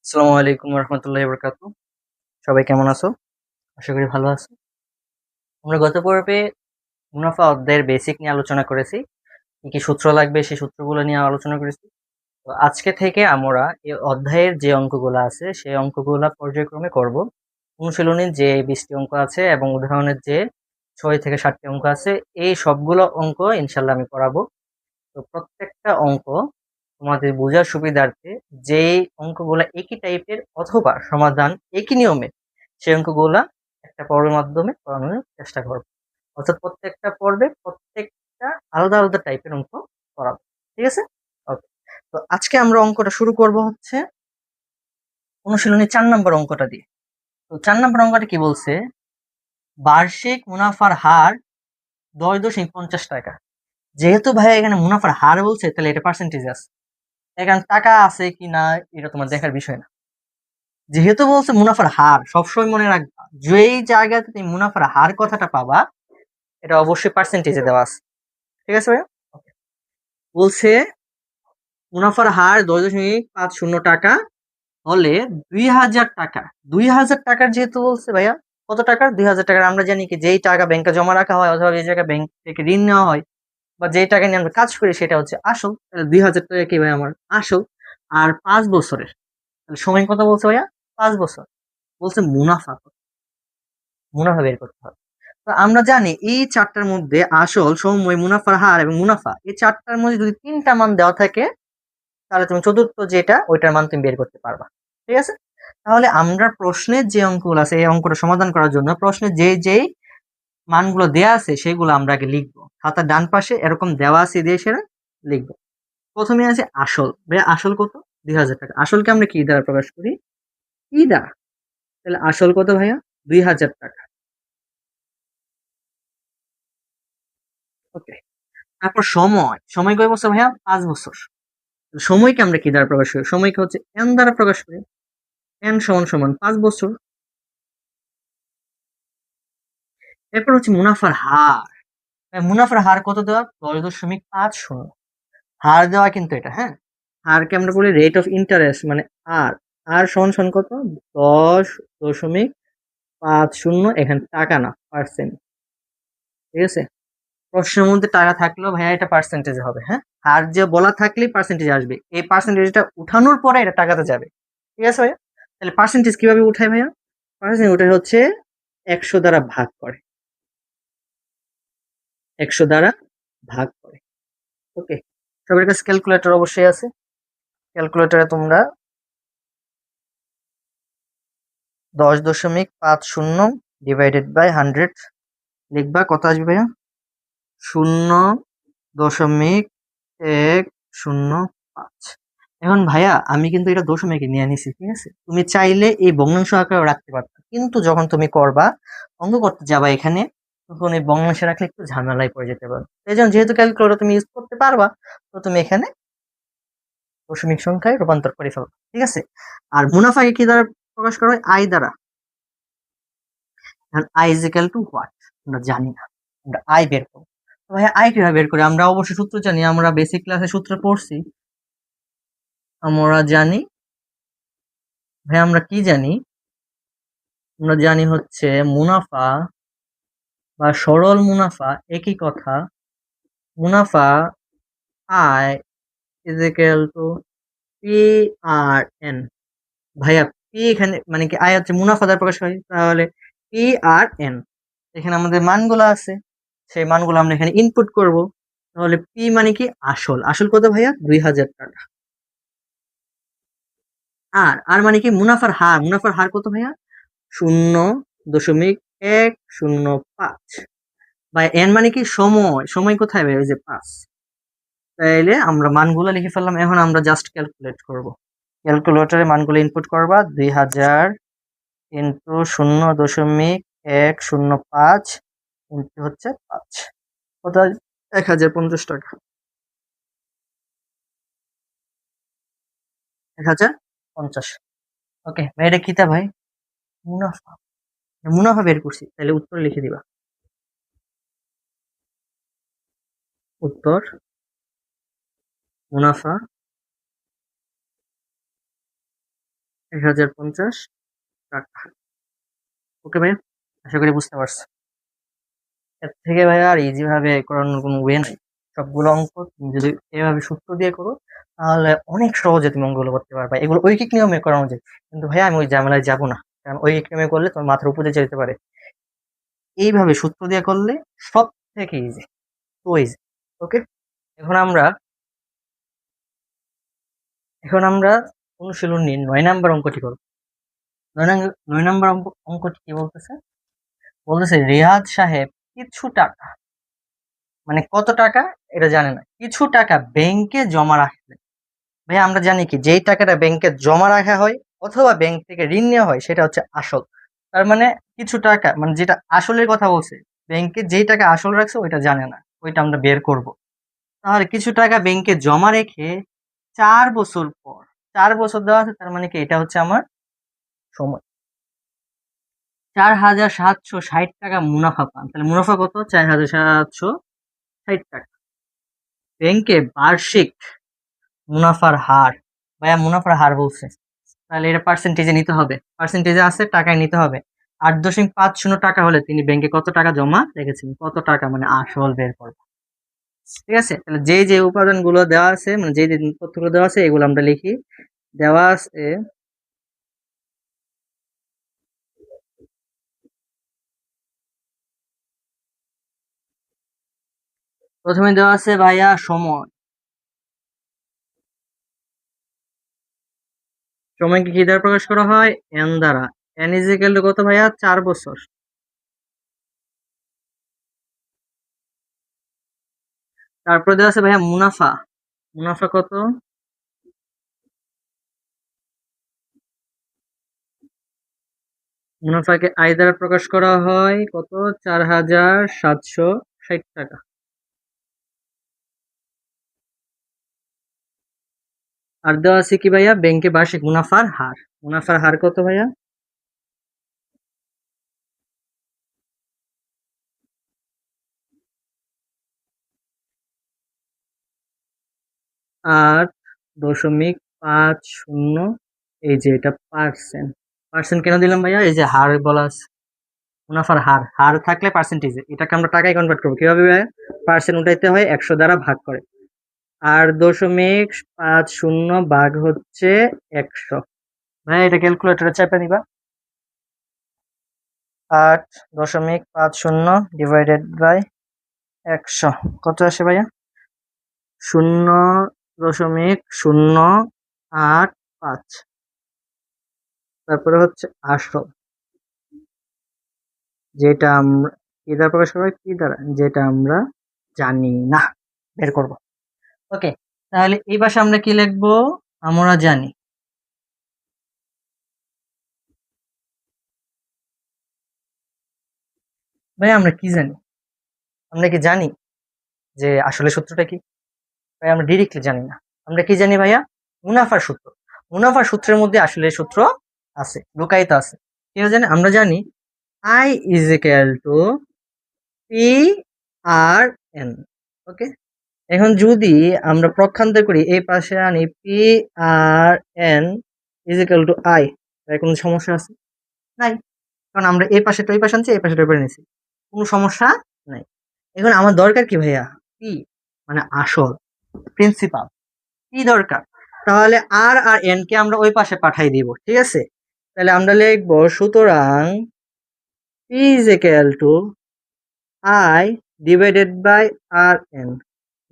আসসালামু আলাইকুম রহমতুল্লাহি বরকাতু। সবাই কেমন আছো? আশা করি ভালো আছো। আমরা গত পর্বে মুনাফা অধ্যায়ের বেসিক নিয়ে আলোচনা করেছি। কি কি সূত্র লাগবে সেই সূত্রগুলো নিয়ে আলোচনা করেছি। তো আজকে থেকে আমরা এই অধ্যায়ের যে অঙ্কগুলো আছে সেই অঙ্কগুলো পর্যায়ক্রমে করব। অনুশীলনীর যে 20টি অঙ্ক আছে এবং উদাহরণের যে 6 থেকে 7টি অঙ্ক আছে, এই সবগুলো অঙ্ক ইনশাল্লাহ আমি করাবো। তো প্রত্যেকটা অঙ্ক তোমাদের বোঝার সুবিধার্থে যেই অঙ্কগুলা একই টাইপের অথবা সমাধান একই নিয়মের, সেই অঙ্কগুলা একটা পর্বের মাধ্যমে করানোর চেষ্টা করব। অর্থাৎ প্রত্যেকটা পর্বে প্রত্যেকটা আলাদা আলাদা টাইপের অঙ্ক করাবো। ঠিক আছে? ওকে। তো আজকে আমরা অঙ্কটা শুরু করব হচ্ছে অনুশীলনী 4 নম্বর অঙ্কটা দিয়ে। তো 4 নম্বর অঙ্কটা কি বলছে? বার্ষিক মুনাফার হার 10.50 টাকা। যেহেতু ভাই এখানে মুনাফার হার বলছে, তাহলে এটা পার্সেন্টেজ আছে। এখানে টাকা আছে কি না এটা তোমার দেখার বিষয় না। যেহেতু বলছে মুনাফার হার, সবসময় মনে রাখবা যেই জায়গাতে তুমি মুনাফার হার কথাটা পাবা এটা অবশ্যই পার্সেন্টেজে দেওয়া আছে। ঠিক আছে ভাইয়া? Okay. বলছে মুনাফার হার 10.50 টাকা হলে 2000 টাকা। 2000 টাকার যেহেতু বলছে ভাইয়া, কত টাকার? 2000 টাকার। আমরা জানি কি যেই টাকা ব্যাংকে জমা রাখা হয় অথবা যে জায়গায় ব্যাংক থেকে ঋণ নেওয়া হয় বা যেই টাকা নিয়ে আমরা কাজ করি সেটা হচ্ছে আসল। তাহলে 2000 টাকা কি ভাই আমার আসল। আর 5 বছরের, তাহলে সময় কত বলছে ভাইয়া? 5 বছর। বলছে মুনাফা কত? মুনাফা বের করতে হবে। তো আমরা জানি এই চারটার মধ্যে আসল, সময়, মুনাফার হার এবং মুনাফা, এই চারটার মধ্যে যদি তিনটা মান দেওয়া থাকে তাহলে তুমি চতুর্থ যেটা ওইটার মান তুমি বের করতে পারবা। ঠিক আছে? তাহলে আমরা প্রশ্নের যে অঙ্কগুলো আছে এই অঙ্কটা সমাধান করার জন্য প্রশ্নে যেই মানগুলো দেয়া আছে সেগুলো আমরা আগে লিখবো। খাতার ডান পাশে এরকম দেওয়া আছে দিয়ে সেটা লিখবো। প্রথমে আছে আসল। ভাইয়া আসল কত? 2000 টাকা। আসলকে আমরা কি দ্বারা প্রকাশ করি? কি দ্বারা? তাহলে আসল কত ভাইয়া? 2000 টাকা। ওকে। তারপর সময়। সময় কয় বছর ভাইয়া? 5 বছর। সময়কে আমরা কি দ্বারা প্রকাশ করি? সময়কে হচ্ছে এন দ্বারা প্রকাশ করি। এন সমান সমান 5 বছর। এরপর হচ্ছে মুনাফার হার। মুনাফার হার কত দেওয়া? 10.50। হার দেওয়া কিন্তু এটা, হ্যাঁ। হারকে আমরা বলি রেট অফ ইন্টারেস্ট, মানে আর। আর সমান সমান কত? 10.50। এখানে টাকা না, পার্সেন্ট। ঠিক আছে? প্রশ্নের মধ্যে টাকা থাকলেও ভাইয়া এটা পার্সেন্টেজ হবে, হ্যাঁ। হার যে বলা থাকলেই পার্সেন্টেজ আসবে। এই পার্সেন্টেজটা উঠানোর পরে এটা টাকাতে যাবে। ঠিক আছে ভাইয়া? তাহলে পার্সেন্টেজ কিভাবে উঠায় ভাইয়া? পার্সেন্টেজ উঠায় হচ্ছে 100 দ্বারা ভাগ করে। 100 দ্বারা ভাগ করে। ওকে। সবার কাছে ক্যালকুলেটর অবশ্যই আছে। ক্যালকুলেটরে তোমরা 10.50 ডিভাইডেড বাই 100 লিখবা। কত আসবে ভাইয়া? 0.105। এখন ভাইয়া আমি কিন্তু এটা দশমিকে নিয়ে নিছি, ঠিক আছে? তুমি চাইলে এই ভগ্নাংশ আকারে রাখতে পারতা, কিন্তু যখন তুমি করবা, অঙ্ক করতে যাবা এখানে, তখন এই ভগ্নাংশে রাখলে একটু ঝামেলায় পড়ে যেতে পারো। এই জন্য যেহেতু ক্যালকুলেটর তুমি ইউজ করতে পারবা, তো তুমি এখানে দশমিক সংখ্যায় রূপান্তর করে ফেলবা। ঠিক আছে? আর মুনাফাকে কি দ্বারা প্রকাশ করা হয়? আয় দ্বারা। I is equal to what? আমরা জানি না, আমরা আয় বের করবো। তো ভাইয়া আয় কিভাবে বের করি? আমরা অবশ্যই সূত্র জানি, আমরা বেসিক ক্লাসে সূত্র পড়ছি। আমরা জানি ভাই, আমরা কি জানি? আমরা জানি হচ্ছে মুনাফা বা সরল মুনাফা একই কথা। মুনাফা আয় is equal to P R N. ভাইয়া পি এখানে মানে কি আয় হচ্ছে মুনাফা দ্বারা প্রকাশ করি, তাহলে পি আর এন। এখানে আমাদের মানগুলো আছে, সেই মানগুলো আমরা এখানে ইনপুট করব। তাহলে পি মানে কি আসল। আসল কত ভাইয়া? 2000 টাকা। আর আর মানে কি মুনাফার হার। মুনাফার হার কত ভাইয়া? 0.105। বা এন মানে কি সময়। সময় কোথায় ভাই? ওই যে 5। তাইলে আমরা মানগুলো লিখে ফেললাম। এখন আমরা জাস্ট ক্যালকুলেট করব। ক্যালকুলেটরে মানগুলো ইনপুট করবা। 2000 ইন্টু 0.105 ইন্টু হচ্ছে 5। কত? 1050 টাকা। 1050। ওকে ভাই, এটা কিতা ভাই? মুনাফা। মুনাফা বের করছি, তাহলে উত্তর লিখে দিবা। উত্তর মুনাফা 1050 টাকা। ওকে ভাইয়া, আশা করি বুঝতে পারছো। এর থেকে ভাইয়া আর ইজি ভাবে করানোর কোনো ওয়ে নাই। সবগুলো অঙ্ক তুমি যদি এভাবে সূত্র দিয়ে করো তাহলে অনেক সহজে তুমি অঙ্কগুলো করতে পারবে। এগুলো ঐকিক নিয়মে করানো যায়, কিন্তু ভাইয়া আমি ওই ঝামেলায় যাবো না, কারণ ঐকিক নিয়মে করলে তোমার মাথার উপরে যেতে পারে। এইভাবে সূত্র দিয়ে করলে সব থেকে ইজি, তো ইজি। ওকে, এখন আমরা এখন আমরা অনুশীলনী 9 নাম্বার অঙ্কটি করব। 9 নাম্বার অঙ্কটি কি বলতেছে? বলতেছে রিয়াদ সাহেব কিছু টাকা, মানে কত টাকা এটা জানে না, কিছু টাকা ব্যাংকে জমা রাখলেন। ভাই আমরা জানি কি, যেই টাকাটা ব্যাংকে জমা রাখা হয় অথবা ব্যাংক থেকে ঋণ নেওয়া হয় সেটা হচ্ছে আসল। তার মানে কিছু টাকা, মানে যেটা আসলের কথা বলছে, ব্যাংকে যেই টাকা আসল রাখছে ওইটা জানে না, ওইটা আমরা বের করব। তাহলে কিছু টাকা ব্যাংকে জমা রেখে 4 বছর পর, 4 বছর দেওয়া আছে, তার মানে কি এটা হচ্ছে আমার সময়। 4760 টাকা মুনাফা পান, তাহলে মুনাফা কত? 4760 টাকা। ব্যাংকে বার্ষিক মুনাফার হার, ভাইয়া মুনাফার হার বলছে, তাহলে এটা পার্সেন্টেজে নিতে হবে, পার্সেন্টেজে আছে টাকায় নিতে হবে। 8.50 টাকা হলে তিনি ব্যাংকে কত টাকা জমা রেখেছেন, কত টাকা মানে আসল বের করবো। ঠিক আছে, তাহলে যে যে উপাদানগুলো দেওয়া আছে, মানে যে যে তথ্যগুলো দেওয়া আছে এগুলো আমরা লিখি। দেওয়া আছে প্রথমে দেওয়া আছে ভাইয়া সময়। সময়কে কি দ্বারা প্রকাশ করা হয়? এন দ্বারা। এন ইজ ইকুয়াল টু কত ভাইয়া? 4 বছর। তারপরে দেওয়া আছে ভাইয়া মুনাফা। মুনাফা কত? মুনাফাকে আই দ্বারা প্রকাশ করা হয় কত? 4760 টাকা। আর দেওয়া আছে কি ভাইয়া? ব্যাংকে বার্ষিক মুনাফার হার। মুনাফার হার কত ভাইয়া? 8.50। এই যে এটা পার্সেন্ট। পার্সেন্ট কেন দিলাম ভাইয়া? এই যে হার বলা আছে, মুনাফার হার, হার থাকলে পার্সেন্টেজ, এটাকে আমরা টাকায় কনভার্ট করবো কিভাবে ভাইয়া? পার্সেন্ট উঠাইতে হয় 100 দ্বারা ভাগ করে। 8.50 ভাগ হচ্ছে 100। ভাই এটা ক্যালকুলেটরে চাপে দিবা। 8.50 ডিভাইডেড বাই 100 কত আসে ভাইয়া? 0.085। তারপরে হচ্ছে আসল, যেটা আমরা কি দ্বারা প্রকাশ করা হয়? কি দ্বারা? যেটা আমরা জানি না, বের করব। ওকে, তাহলে এই পাশে আমরা কি লিখবো? আমরা জানি। ভাই আমরা কি জানি? আমরা কি জানি যে আসলে সূত্রটা কি? ভাই আমরা ডিরেক্টলি জানি না। আমরা কি জানি ভাইয়া? মুনাফার সূত্র। মুনাফার সূত্রের মধ্যে আসলে সূত্র আছে, লুকায়িত আছে। কি জানি? আমরা জানি I is equal to P R N. Okay, এখন যদি আমরা পক্ষান্তর করি, এই পাশে আনি P R N is equal to I, কোনো সমস্যা আছে? নাই, কারণ আমরা এই পাশে তো এই পাশে আনছি, এই পাশে তো এই পাশে নিছি, কোনো সমস্যা নাই। এখন আমার দরকার কি ভাইয়া? পি, মানে আসল, প্রিন্সিপাল, কি দরকার? তাহলে আর আর এন কে আমরা ওই পাশে পাঠাই দিব। ঠিক আছে, তাহলে আমরা লিখবো সুতরাং P is equal to I divided by R N.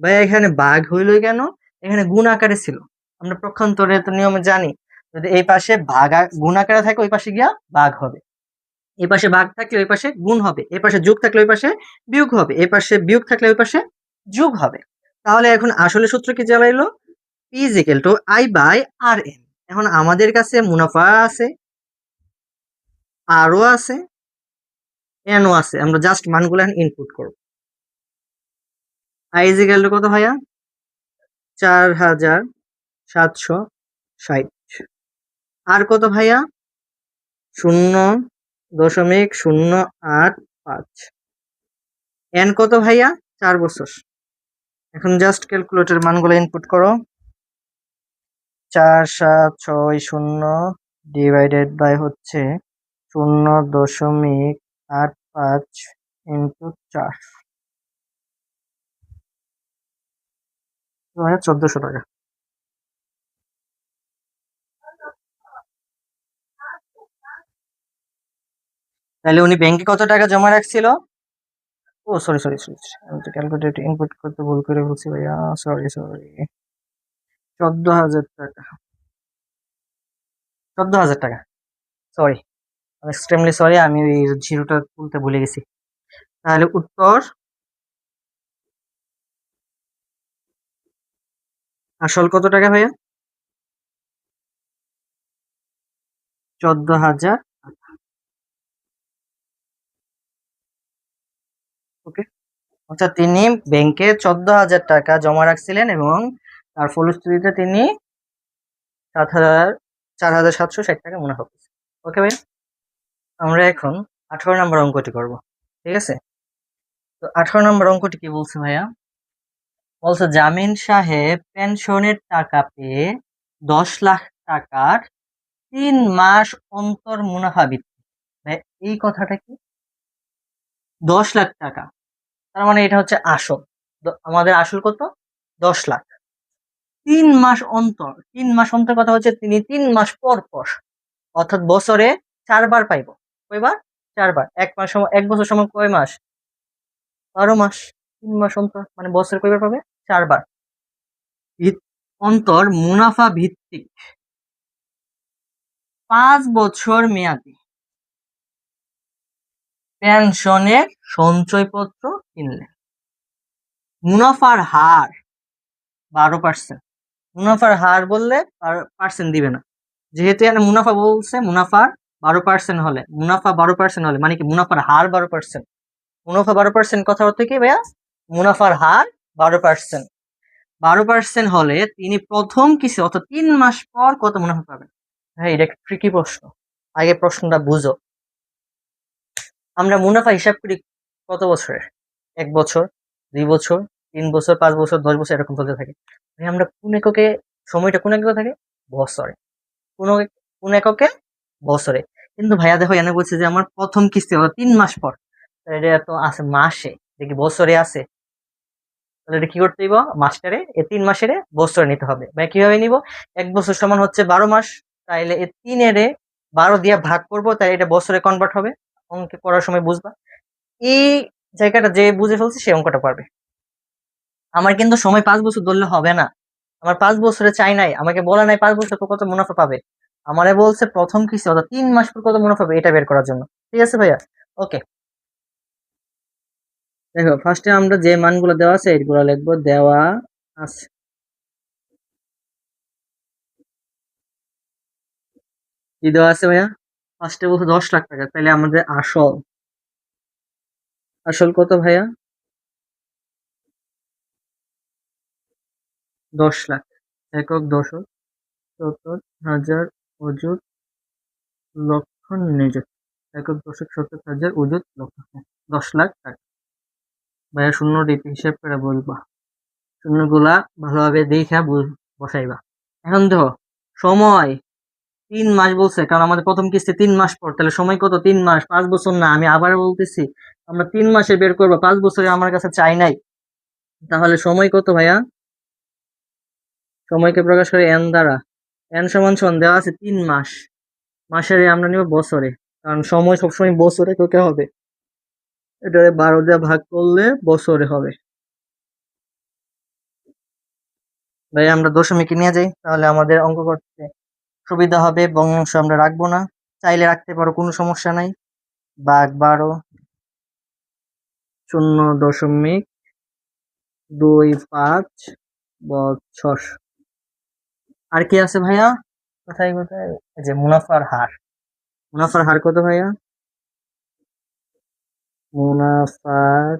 ভাই এখানে ভাগ হইল কেন? এখানে গুণ আকারে ছিল, আমরা পক্ষান্তরের তো নিয়মে জানি, যদি এই পাশে ভাগ গুণ আকারে থাকে ওই পাশে গিয়া ভাগ হবে, এই পাশে ভাগ থাকলে ওই পাশে গুণ হবে, এই পাশে যোগ থাকলে ওই পাশে বিয়োগ হবে, এই পাশে বিয়োগ থাকলে ওই পাশে যোগ হবে। তাহলে এখন আসলে সূত্র কি চালাইলো? P is equal to I by R N. এখন আমাদের কাছে মুনাফা আছে, আরও আছে, এনও আছে, আমরা জাস্ট মানগুলো ইনপুট করব। আই ইজ ইকুয়াল টু কত ভাইয়া? 4760। আর কত ভাইয়া? 0.085। এন কত ভাইয়া? 4 বছর। এখন জাস্ট ক্যালকুলেটর মানগুলো ইনপুট করো। 4760 ডিভাইডেড বাই হচ্ছে 0.85 ইন্টু 4, 1400 টাকা। তাহলে উনি ব্যাংকে কত টাকা জমা রাখছিল? ও সরি সরি সরি, আমি তো ক্যালকুলেটর ইনপুট করতে ভুল করে বলছি ভাইয়া, সরি সরি। 14,000 টাকা, 14,000 টাকা, সরি, এক্সট্রিমলি সরি, আমি ওই জিরোটা তুলতে ভুলে গেছি। তাহলে উত্তর আসল কত টাকা ভাইয়া? 14,000। ওকে, অর্থাৎ তিনি ব্যাংকে 14,000 টাকা জমা রাখছিলেন এবং তার ফলশ্রুতিতে তিনি 4,760 টাকা মুনাফা পেয়েছেন। ওকে ভাই, আমরা এখন 18 নম্বর অঙ্কটি করব, ঠিক আছে? তো 18 নম্বর অঙ্কটি কি বলছে ভাইয়া? বলছে জামিন সাহেব পেনশনের টাকা পেয়ে 10 লাখ টাকার 3 মাস অন্তর মুনাফা বৃদ্ধি। ভাই, এই কথাটা কি? 10 লাখ টাকা, তার মানে এটা হচ্ছে আসল। আমাদের আসল কত? 10 লাখ। 3 মাস অন্তর, 3 মাস অন্তর কথা হচ্ছে তিনি 3 মাস পর পর, অর্থাৎ বছরে 4 বার পাইব। কয়বার? 4 বার। 1 মাস সময়, 1 বছর সময় কয় মাস? 12 মাস। 3 মাস অন্তর মানে বছরে কয়বার পাবে? 4 বার। অন্তর মুনাফা ভিত্তিক 5 বছর মেয়াদি পেনশনের সঞ্চয়পত্র কিনলে মুনাফার হার 12%। মুনাফার হার বললে পার্সেন্ট দিবে না, যেহেতু এখানে মুনাফা বলছে, মুনাফার 12% হলে, মুনাফা 12% হলে মানে কি মুনাফার হার 12%। মুনাফা 12% কথা অর্থ কি ভাইয়া? মুনাফার হার 12%। 12% হলে তিনি প্রথম কিস্তি অর্থাৎ 3 মাস পর কত মুনাফা পাবেন? হ্যাঁ, এটা একটা ট্রিকি প্রশ্ন, আগে প্রশ্নটা বুঝো। আমরা মুনাফা হিসাব করি কত বছরের? 1 বছর, 2 বছর, 3 বছর, 5 বছর, 10 বছর, এরকম চলতে থাকে। ভাই, আমরা কোন এককে, সময়টা কোন এককে থাকে? বছরে। কোন কোন এককে? বছরে। কিন্তু ভাইয়া দেখো এখানে বলছে যে আমার প্রথম কিস্তি হলো 3 মাস পর, তাহলে এটা তো আছে মাসে, দেখি বছরে আছে, তাহলে এটা কি করতে দিব? মাসটারে, এই 3 মাসের বছরে নিতে হবে। ভাই কিভাবে নিব? 1 বছর সমান হচ্ছে 12 মাস, তাইলে এই 3-এর 12 দিয়ে ভাগ করবো, তাই এটা বছরে কনভার্ট হবে। অঙ্কে করার সময় বুঝবা, এই জায়গাটা যে বুঝে ফেলছে সে অঙ্কটা পারবে। আমার কিন্তু সময় 5 বছর ধরলে হবে না, আমার 5 বছরে চাই নাই, আমাকে বলা নাই 5 বছর পর কত মুনাফা পাবে, আমারে বলছে প্রথম কিস্তি অর্থাৎ 3 মাস পর কত মুনাফা পাবে এটা বের করার জন্য। ঠিক আছে ভাইয়া? ওকে, দেখো ফার্স্টে আমরা যে মানগুলো দেওয়া আছে এইগুলো লিখবো, দেওয়া আছে। কি দেওয়া আছে ভাইয়া? ফার্স্টে বলছে 10 লাখ টাকা, তাহলে আমাদের আসল, আসল কত ভাইয়া? 10 লাখ। একক, দশক, শতক, হাজার, অযুত, লক্ষ, নিযুত। একক, দশক, শতক, হাজার, অযুত, লক্ষ। 10 লাখ টাকা। ভাইয়া শূন্য ডিপি হিসেব করে বলবা, শূন্যগুলা ভালোভাবে দেখা বসাইবা। এখন দেখো সময় 3 মাস বলছে, কারণ আমাদের প্রথম কিস্তি 3 মাস পর, তাহলে সময় কত? 3 মাস, 5 বছর না। আমি আবার বলতেছি, আমরা 3 মাসে বের করবো, 5 বছরে আমার কাছে চাই নাই। তাহলে সময় কত ভাইয়া? সময়কে প্রকাশ করে এন দ্বারা, এন সমান সমান দেওয়া আছে 3 মাস, মাসের আমরা নিব বছরে, কারণ সময় সবসময় বছরে তোকে হবে, এটা 12 দিয়ে ভাগ করলে বছরে হবে। ভাই আমরা দশমিকে নিয়ে যাই, তাহলে আমাদের অঙ্ক করতে সুবিধা হবে। ভগ্নাংশ আমরা রাখবো না, চাইলে রাখতে পারো, কোনো সমস্যা নাই। ভাগ 12, 0.25 বছর। আর কি আছে ভাইয়া? কোথায় কোথায়? এই যে মুনাফার হার, মুনাফার হার কত ভাইয়া? মুনাফার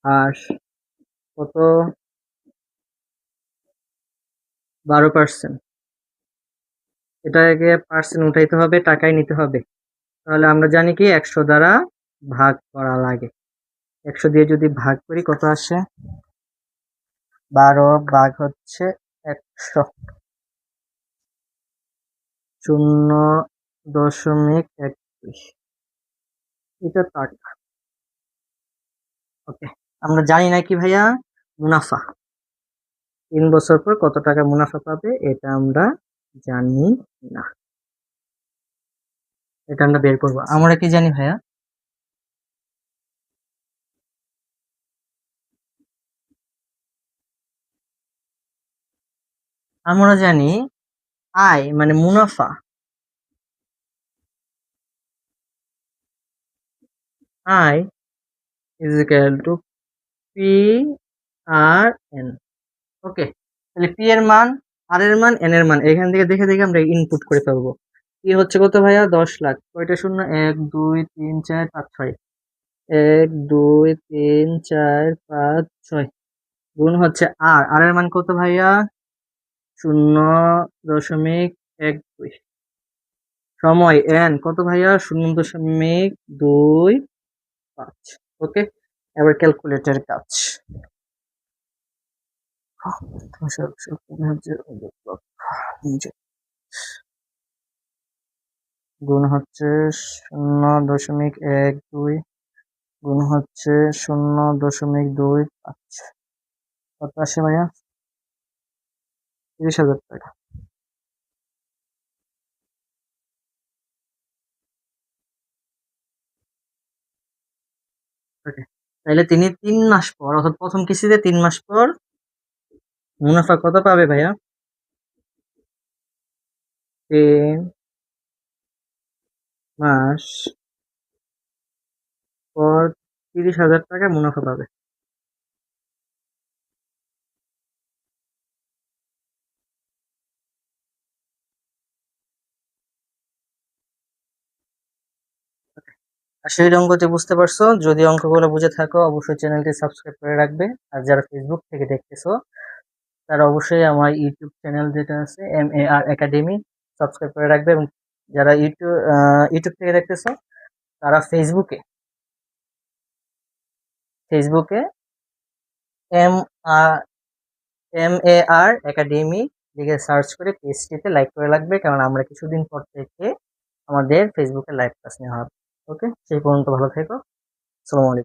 হার কত? 12%। এটাকে পার্সেন্ট উঠাইতে হবে, টাকায় নিতে হবে। তাহলে আমরা জানি কি 100 দ্বারা ভাগ করা লাগে। 100 দিয়ে যদি ভাগ করি কত আসে? 12 ভাগ হচ্ছে 100, 0.21 এটা টাকা। ওকে, আমরা জানি না কি ভাইয়া মুনাফা 3 বছর পর কত টাকা মুনাফা পাবে, এটা আমরা জানি না, এটা আমরা বের করবো। আমরা কি জানি ভাইয়া? আমরা জানি আয় মানে মুনাফা, আয় is equal to P R N. Okay, তাহলে পি এর মান, আর এর মান, এন এর মান এখান থেকে দেখে দেখে আমরা ইনপুট করে ফেলবো। পি হচ্ছে কত ভাইয়া? 10 লাখ। কয়টা শূন্য? 1 2 3 4 5 6, 1 2 3 4 5 6 গুণ হচ্ছে আর এর মান কত ভাইয়া? 0.12 সময় এন কত ভাইয়া? 0.25। ওকে, এবার ক্যালকুলেটর কাজ। গুণ হচ্ছে 0.12 গুণ হচ্ছে 0.25, কত আসে ভাইয়া? 30,000 টাকা। ওকে, তাহলে তিনি 3 মাস পর, অর্থাৎ প্রথম কিস্তিতে 3 মাস পর মুনাফা কত পাবে ভাইয়া? 3 মাস পর 30,000 টাকা মুনাফা পাবে। আশা করি অঙ্কটি বুঝতে পারছো। যদি অঙ্কগুলো বুঝে থাকো অবশ্যই চ্যানেলটি সাবস্ক্রাইব করে রাখবে। আর যারা ফেসবুক থেকে দেখতেছো তারা অবশ্যই আমার ইউটিউব চ্যানেল যেটা আছে MAR একাডেমি সাবস্ক্রাইব করে রাখবে। এবং যারা ইউটিউব থেকে দেখতেছো তারা ফেসবুকে MAR একাডেমি লিখে সার্চ করে পেজটিতে লাইক করে রাখবে, কারণ আমরা কিছুদিন পর থেকে আমাদের ফেসবুকে লাইভ ক্লাস নেওয়া হবে। ওকে, সেই পর্যন্ত ভালো থেকো। আসসালামু আলাইকুম।